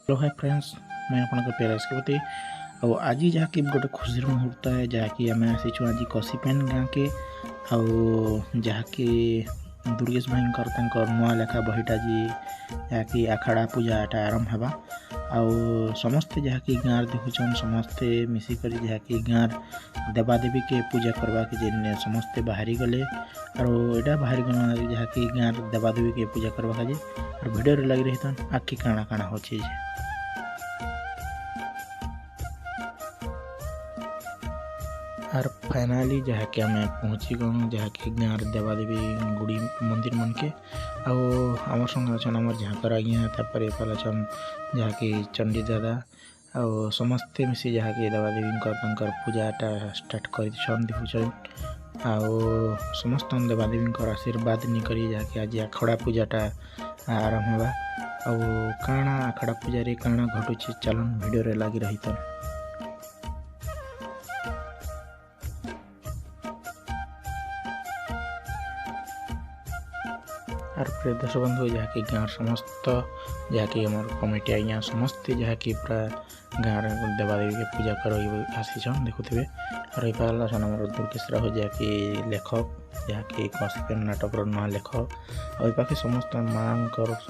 Hello hi friends, मैं आपको Perez के आज जहाँकि गोटे खुशी मुहूर्त है जहाँकि आम आसीचु आज कसीपेन गाँ के जहाँकि दुर्गेश भाई नुआ लेखा बहीटा जी आखड़ा पूजाटा आरंभ होगा आउ समस्ते जहाँकि गाँव देखुन समस्ते मिसिकर जहाँकि गाँव देवादेवी के पूजा करवा के समस्ते बाहरी गले और यहाँ बाहरी गला जहाँकि गाँव देवादेवी के पूजा करवा और भिडियो लगी रही आखि काଣା काଣା हो और फाइनाली जहाँकि आम पहुँची गलु जहाँकि गाँव देवादेवी गुड़ी मंदिर मन के आम संग अच्छन आम झाकर आज्ञा तापर अच्छन जहाँकि चंडी दादा आ समस्ते मिसी जहाँकि देवादेवी पूजाटा स्टार्ट कर देखुन समस्त देवादेवी आशीर्वाद नहीं जहाँकि आज आखड़ा पूजाटा आरंभ होगा काଣା आखड़ा पूजा काଣା घटुची चलन वीडियो लगी रही और प्रिय दर्शक बंधु जहाँकि गाँव समस्त जहाँकि आम कमिटी आज्ञा समस्ते जहाँकि पूरा गाँव देवादेवी के पूजा कर आसीछन देखुथे और ये आम दुर्गेश राहु जहाँकि लेखक जहाँकि कसीपेन नाटक नुआ लेखक और पाखे समस्त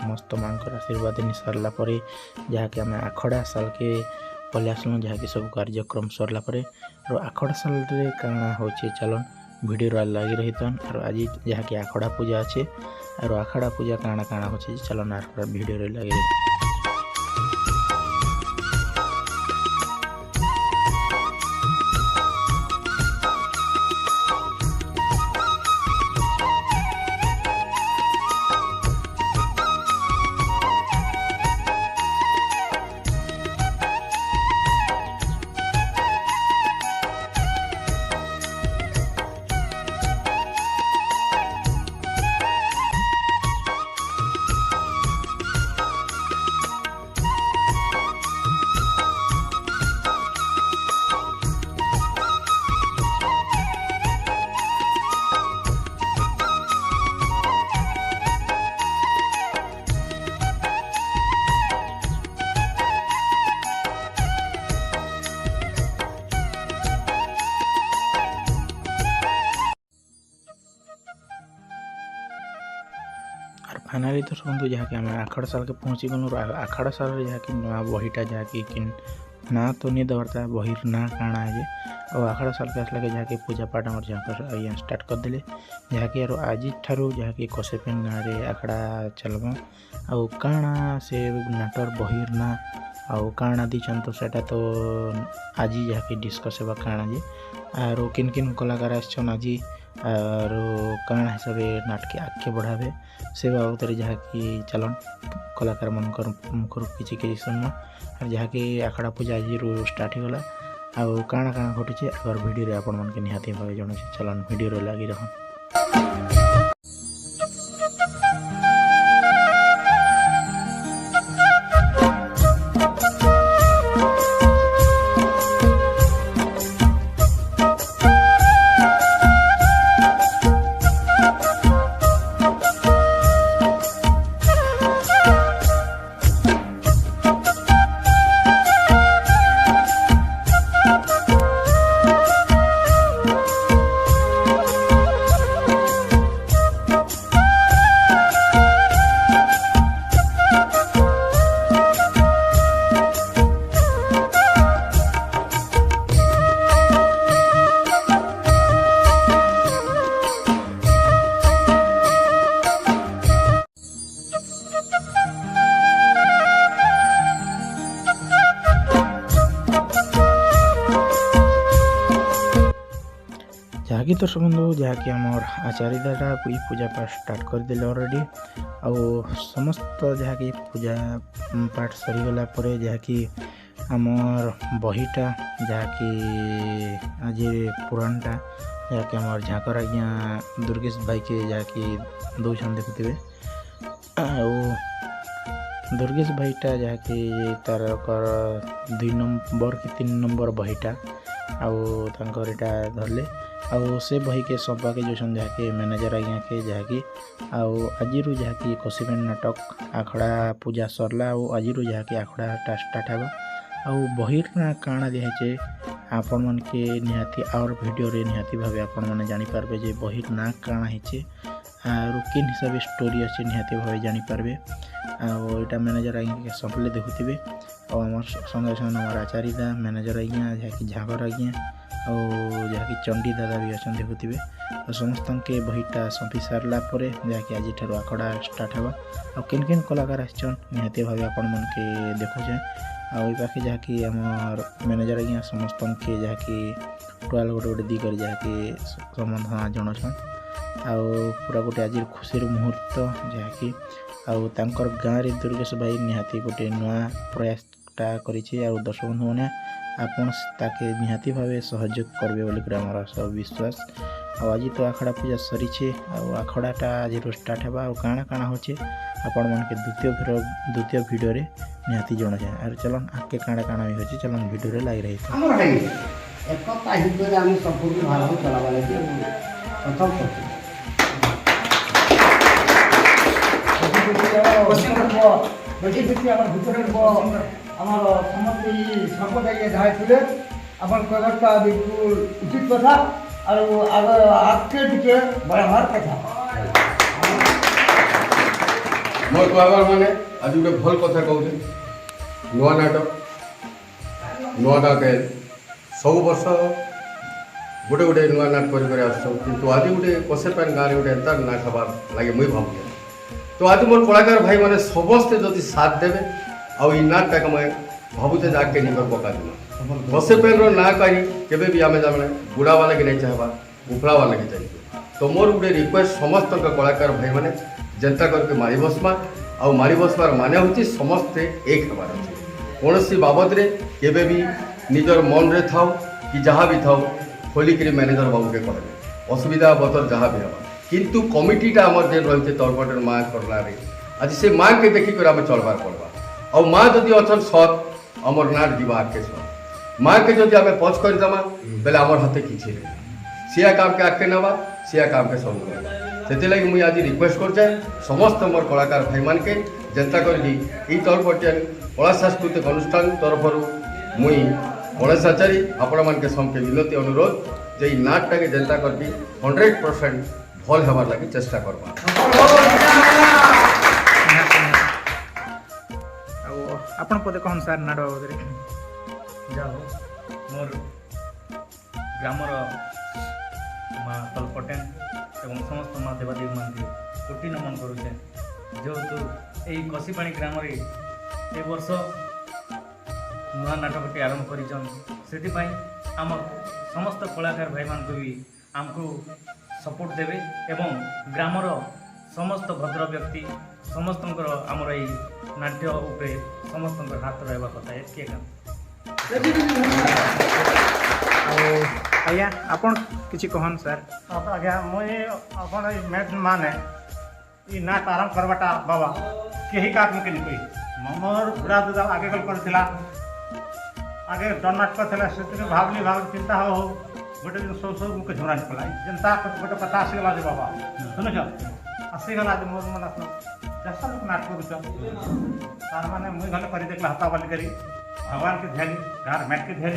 समस्त माँ आशीर्वाद नहीं सारापर जहाँकि आम आखड़ा साल के पलि आसलु जहाँकि सब कार्यक्रम सरला और आखड़ा साल काଣା हो चलन वीडियो लगी रही और आज जहाँकि आखड़ा पूजा अच्छे और आखड़ा पूजा काଣା काଣା हो चलन वीडियो लगी रही फाइनाली तो शुणु जहाँकि आम आखड़ा साल के पहुँची गलु आखड़ा साल जहाँकि नुआ बहीटा जहाँकि ना तो नहीं देवार बहीर ना काଣା है और आखड़ा साल के आसला के जहाँकि पूजा पाठ आम जहाँ स्टार्ट करदे जहाँकि आज ठारू जहाँकि कसीपेन गाँव में आखड़ा चलबा आउ काଣା से नाटर बहीर ना आउ काଣା दीचन तो सेटा तो आज जहाँकि डिस्कस होगा काଣା जी और किन किन कलाकार आछन आज और काଣା हिसाब से नाटक आगे बढ़ावे से बाबद जहाँकि चलन कलाकार मन मुखर किसी सुनना और जहाँकि आखड़ा पूजा आज स्टार्ट होगा आउ काଣା काଣା घटुचे अगर वीडियो आपण मन के निहाती भाव जन चलन वीडियो लगी रहन जहाँकि तो बंधु जहाँकि आमर आचार्य दादा पूजा पाठ स्टार्ट करदे ऑलरेडी समस्त जहाँकि पूजा पाठ सरीगला जहाँकि आमर बहीटा जहाँकि आज पुराणटा जहाँकि आमर झाकर आज्ञा दुर्गेश भाई के जहाँकि दौन देखुथे दुर्गेश भाईटा जहाँकि तार 2 नंबर कि 3 नंबर बहीटा आउ धरले आउ से बही के सबाके जोन जहाँकि मैनेजर आज्ञा के जहाँकि आज जहाँकि कसीपेन नाटक आखड़ा पूजा सरला आज जहाँकि आखड़ा स्टार्ट है आउ बहिर ना काଣା दिहे आपण मन के निहाती और वीडियो रे निहाती भावे आपण माने जानि पारबे जे बहिर ना काଣା हिचे आरो किन हिसाब स्टोरी अच्छे निहाती भावे जानि पारबे आउ एटा मैनेजर आज्ञा के सबले देखुथिबे और हमर संगे संगे हमर आचार्यदा मैनेजर आज्ञा जहाँकि झागर आज्ञा और जहाँकि चंडी दादा भी अच्छा देखुथिबे और समस्त के बहीटा संपी सारला परे जहाँकि आज ठार आखड़ा स्टार्ट होगा और किन किन कलाकार आछन निहाती भावे आपण मन के देखु जाए आउ पाखे जहाँकि आमर मैनेजर आज्ञा समस्त के जहाँकि टोल गोटे गोटे दी कर जहाँकि संबंध जनाछन आउ पूरा गोटे आज खुशी मुहूर्त जहाँकि आउ तांकर गाँव रे दुर्गेश भाई निहाती गोटे नुआ प्रयासटा करिछि आउ दर्शक बंधु माने आपन ताके निहाती भावे सहयोग करबे बोली आमर सब विश्वास आज तो आखड़ा पूजा सरी आखड़ाटा आज स्टार्ट है काଣା काଣା होचे आपण मन के द्वितीय वीडियो रे निहाती जणा जाए और चलन आके काଣା काଣା भी होचे चलन वीडियो रे लाग रही हमर है एक ताहित रे हम संपूर्ण भारत चलावा लागि प्रथम बेटी बेटी हमर भीतर আমার সমস্ত সম্প্রদায়কে ধাইছিলে আমার কয়েকটা বিলকুল উচিত কথা আর আজকে দিকে বাড়াবার কথা মোর কহবার মানে আজ গোটে ভাল কথা কହୁছে নূয়া নাটক নূয়া নাটক সবু বর্ষ গোটে গোটে নূয়া নাট করে করে আসছ কিন্তু আজ গোটে কষে প্যান গাঁরে গোটে এন্তা নাট হবার লাগে মুই ভাবুছি তো আজ মোর কলাকার ভাই মানে সমস্তে যদি সাথ দেবে ଆଉ ଇ ନାଟଟାକେ ମୁଇଁ ଭାବୁଛେ ଯେ ଆଗ୍କେ ନେଇକରି ପକାଯିମା ବସେ ପେନ୍ର ନା କାହିଁ କେବେ ବି ଆମେ ଜାଣେ ବୁଢ଼ାବା ଲାଗି ନାଇଁ ଚାହେବା ଉଫଳାବା ଲାଗି ଚାହିଁବେ ତ ମୋର ଗୋଟେ ରିକ୍ୱେଷ୍ଟ ସମସ୍ତଙ୍କ କଳାକାର ଭାଇମାନେ ଯେନ୍ତା କରିକି ମାରି ବସ୍ମା ଆଉ ମାରି ବସ୍ବାର ମାନେ ହେଉଛି ସମସ୍ତେ ଏକ ହେବାର ଅଛି କୌଣସି ବାବଦରେ କେବେ ବି ନିଜର ମନରେ ଥାଉ କି ଯାହା ବି ଥାଉ ଖୋଲିକିରି ମ୍ୟାନେଜର ବାବୁକେ କହିବେ ଅସୁବିଧା ବତର ଯାହା ବି ହେବା କିନ୍ତୁ କମିଟିଟା ଆମର ଯେନ୍ ରହିଛେ ତଳପଟରେ ମାଆ କରଲାରେ ଆଜି ସେ ମାଆକେ ଦେଖିକରି ଆମେ ଚଳବାର ପଡ଼ବା ଆଉ ମାଆ ଯଦି ଅଛନ୍ ସତ୍ ଆମର ନାଟ ଯିବା ଆଗ୍କେ ସତ୍ ମାଆକେ ଯଦି ଆମେ ପଛ କରିଦେମା ବେଲେ ଆମର ହାତେ କିଛି ନାହିଁ ସିଆ କାମକେ ଆଗ୍କେ ନେବା ସିଆ କାମକେ ସବୁ ନେବା ସେଥିଲାଗି ମୁଇଁ ଆଜି ରିକ୍ୱେଷ୍ଟ କରୁଛେ ସମସ୍ତ ମୋର କଳାକାର ଭାଇମାନକେ ଯେନ୍ତା କରିକି ଇ ତଳପଟିଆ କଳା ସାଂସ୍କୃତିକ ଅନୁଷ୍ଠାନ ତରଫରୁ ମୁଇଁ ଗଣେଶ ଆଚାରୀ ଆପଣମାନକେ ସମସ୍ତେ ବିନତି ଅନୁରୋଧ ଯେ ଇ ନାଟଟାକେ ଯେନ୍ତା କରିକି 100% ଭଲ ହେବାର ଲାଗି ଚେଷ୍ଟା କରବା आपण पदे कहन सार नाट बाबद जाओ मोर ग्रामर माँ तलपटेन एवं समस्त माँ देवादेवी मान कोटि नमन करुचे जेहेतु यही कसीपाणी ग्राम ए वर्ष नुआ नाटकटी आरंभ कर आम समस्त कलाकार भाई मान भी आमको सपोर्ट देवे एवं ग्रामर समस्त भद्र व्यक्ति समस्त आमर ये नाट्य उपरे समस्त हाथ रहा कथा किए काम आज्ञा आपन किसी कहन सर आज्ञा मुई अपन मैथ माने ई नाट आरंभ करवाटा बाबा केही का मुके नि कोई मोर बुढ़ा दादा आगे कल करथिला आगे डन नाटक थिला से भावली चिंता हो गोटे दिन सो मुके झोरा निकला जनता गोटे कथा आसीगला जे बाबा सुन छ आसीगला जे मोर मन आसना जैसा लोग नाटक करुछ तार माने मुई गले करी देखला हता वाली करी भगवान के ध्यान गार मैट के ध्यान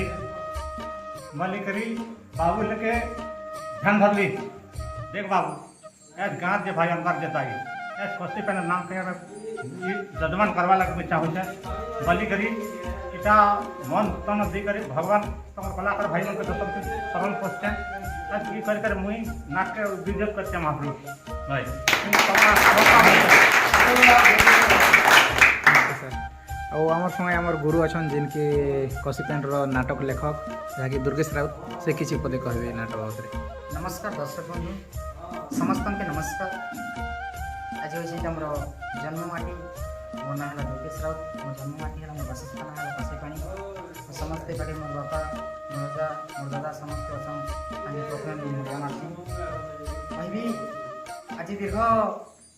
मली करी बाबू लेके ध्यान धरली देख बाबू ए गाँव जे भाई अंदर जेता ए कष्टी पेन नाम के जजमान करवा लगे चाहू छे बलि करी इटा मन तन दी करी भगवान तमर कलाकार भाई मन के सब शरण पहुंचे आज की कर मुई नाट के विजय करते महाप्रभु भाई आमर संगे आमर गुरु अच्छा जिनकी कसीपेन नाटक लेखक जहाँकि दुर्गेश राउत से किसी पदे कहबे नाटक बाबद नमस्कार दर्शक बंधु समस्त के नमस्कार आज होती आम जन्ममाटी मो ना है दुर्गेश राउत मो जन्ममाटी है मोर बासस्थान है कसीपाणी समस्ते कटे मोर बापा मोर दादा समस्त अच्छा प्रथम मीडिया मार्सी कहबी आज दीर्घ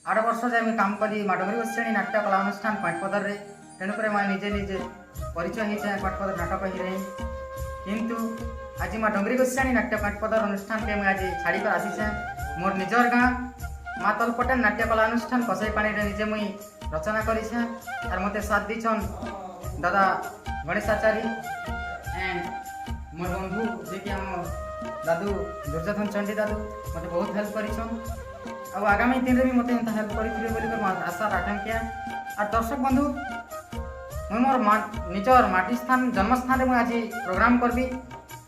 8 वर्ष जाए मुझे काम करी माडगरी श्रेणी नाट्य कला अनुष्ठान पाटपदर तेणुक मैं निजे निजे परिचय होते पाटपदर नाटक हिरोइन কিন্তু আজি মা ডঙ্গরি গোস্বানী নাট্য পাঠপদর অনুষ্ঠানকে মুই আজি ছাড়িকর আসিছে মোর নিজর গাঁ মা তলপটেন নাট্যকলা অনুষ্ঠান কসাই পানিরে নিজে মুই রচনা করিছে আর মতে সাথ দিছন দাদা গণেশ আচার্য এন্ড মোর বন্ধু যে কি আমার দাদু দুর্যোধন চণ্ডী দাদু মতে বহুত হেল্প করিছন ଆଉ ଆଗାମୀ ଦିନରେ ବି ମୋତେ ଏନ୍ତା ହେଲ୍ପ କରିଥିବେ ବୋଲିକରି ମୁଁ ଆଶା ଆକାଂକ୍ଷା আর দর্শক বন্ধু মুই মোর নিজর মাটি স্থান জন্মস্থানে মুই আজি প্রোগ্রাম করবি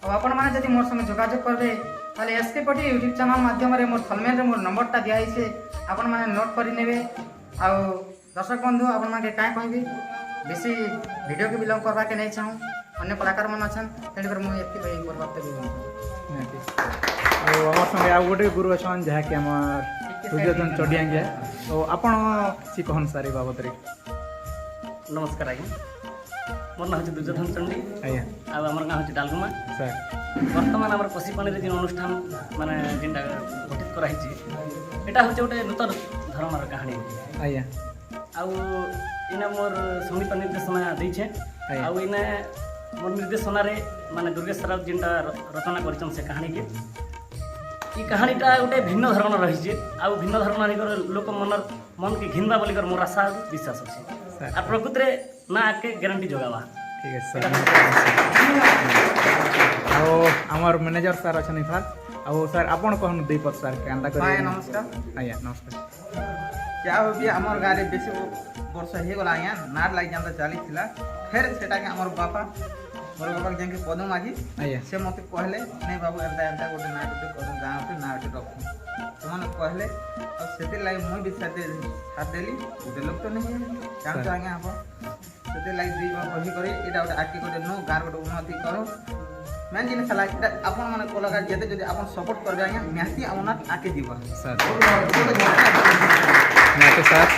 আর আপন মানে যদি মোর সঙ্গে যোগাযোগ করবে তাহলে এসকে কোটি ইউটিউব চ্যানেল মাধ্যমে মোর থলমেলরে মোর নম্বরটা দিয়া হয়েছে আপন মানে নোট করে নেবে ଆଉ দর্শক বন্ধু আপন মানে কাঁ কহবি বেশি ভিডিওকে বিলং করবাকে নেই চাহুঁ অন্য কলাকার মানে অছন তেণুকরি মুই এত্কি কହି করবাকে দেবি ନିହାତି ଆଉ ଆମର ସାଙ୍ଗେ ଆଉ ଗୋଟେ ଗୁରୁ ଅଛନ୍ ଯାହାକି ଆମର ଦୁର୍ଯ୍ୟୋଧନ ଚଣ୍ଡୀ ଆଜ୍ଞା ଆଉ ଆପଣ କିଛି କହନ୍ ସାର୍ ଏ ବାବଦରେ ନମସ୍କାର ଆଜ୍ଞା ମୋର ନାଁ ହେଉଛି ଦୁର୍ଯ୍ୟୋଧନ ଚଣ୍ଡୀ ଆଜ୍ଞା ଆଉ ଆମର ଗାଁ ହେଉଛି ଡାଲଗୁମା ସାର୍ ବର୍ତ୍ତମାନ ଆମର ପଶିପାଣିରେ ଯେଉଁ ଅନୁଷ୍ଠାନ ମାନେ ଯେନ୍ଟା ଗଠିତ କରାହେଇଛି ଏଇଟା ହେଉଛି ଗୋଟେ ନୂତନ ଧରଣର କାହାଣୀ ଆଜ୍ଞା ଆଉ ଇନେ ମୋର ସଙ୍ଗୀତ ନିର୍ଦ୍ଦେଶନା ଦେଇଛେ ଆଜ୍ଞା। ଆଉ ଇନେ ମୋର ନିର୍ଦ୍ଦେଶନାରେ ମାନେ ଦୁର୍ଗେଶ ରାଉତ ଯେନ୍ଟା ରଚନା କରିଛନ୍ ସେ କାହାଣୀକେ ଇ କାହାଣୀଟା ଗୋଟେ ଭିନ୍ନ ଧରଣର ରହିଛି ଆଉ ଭିନ୍ନ ଧରଣର ଲୋକ ମନକେ ଘିନ୍ବା ବୋଲିକର ମୋର ଆଶା ବିଶ୍ୱାସ ଅଛି ସାର୍ আর প্রকৃতরে না আগে গ্যারান্টি যোগাবা ঠিক আছে ସାର୍ ଆଉ ଆମର ମ୍ୟାନେଜର ସାର୍ ଅଛନ୍ତି ସାର୍ ଆଉ ସାର୍ ଆପଣ କହନ୍ ଦୁଇ ପଦ ସାର୍ କେନ୍ତା କରି ଆଜ୍ଞା ନମସ୍କାର ଆଜ୍ଞା ନମସ୍କାର ଯାହା ହଉ ବି ଆମର ଗାଁରେ ବେଶୀ ବର୍ଷ ହେଇଗଲା ଆଜ୍ଞା ନାଟ ଲାଗି ଯେନ୍ତା ଚାଲିଥିଲା ଫେର୍ ସେଟାକେ ଆମର ବାପା ମୋର ବାପା ଯେମିତି ପଦୁ ମାଝି ଆଜ୍ଞା ସେ ମୋତେ କହିଲେ ନାଇଁ ବାବୁ ଏନ୍ତା ଏନ୍ତା ଗୋଟେ ନାଟ ଗୋଟେ କରୁ ଗାଁ ଗୋଟେ ନାଟ ରଖୁ ସେମାନେ କହିଲେ ଆଉ ସେଥିର୍ଲାଗି ମୁଇଁ ବି ସାଥ ଦେଲି ଗୋଟେ ଲୋକ ତ ନେଇ ଜାଣୁଛୁ ଆଜ୍ଞା ଆପଣ ସେଥିର୍ଲାଗି ଦୁଇ କହି କରି ଏଇଟା ଗୋଟେ ଆଗକେ ଗୋଟେ ନୁ ଗାଁର ଗୋଟେ ଉନ୍ନତି କରୁ ମେନ୍ ଜିନିଷ ହେଲା ଏଇଟା ଆପଣମାନେ କଳାକାର ଯେତେ ଯଦି ଆପଣ ସପୋର୍ଟ କରିବେ ଆଜ୍ଞା ନିହାତି ଆମର ଆଗକେ ଯିବ ସାର୍ ନିହାତି ସାର୍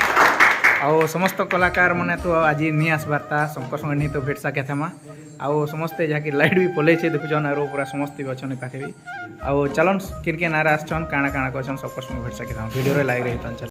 ଆଉ ସମସ୍ତ କଳାକାର ମାନେ ତ ଆଜି ନି ଆସିବାର୍ ତା ସମସ୍ତଙ୍କ ସଙ୍ଗେ ନି ତ ଭେଟ ସାକେ ଥେମା ଆଉ ସମସ୍ତେ ଯାହାକି ଲାଇଟ୍ ବି ପଲେଇଛେ ଦେଖୁଛନ୍ ଆରୁ ପୁରା ସମସ୍ତେ ବି ଅଛନ୍ ପାଖେ ବି ଆଉ ଚାଲନ୍ କିନ୍ କିନ୍ ଆରେ ଆସିଛନ୍ କାଣା କାଣା କରିଛନ୍ ସମସ୍ତଙ୍କ ସଙ୍ଗେ ଭେଟ ସାକେ ଥାମ ଭିଡ଼ିଓରେ ଲାଇକ୍ ରହିଛନ୍।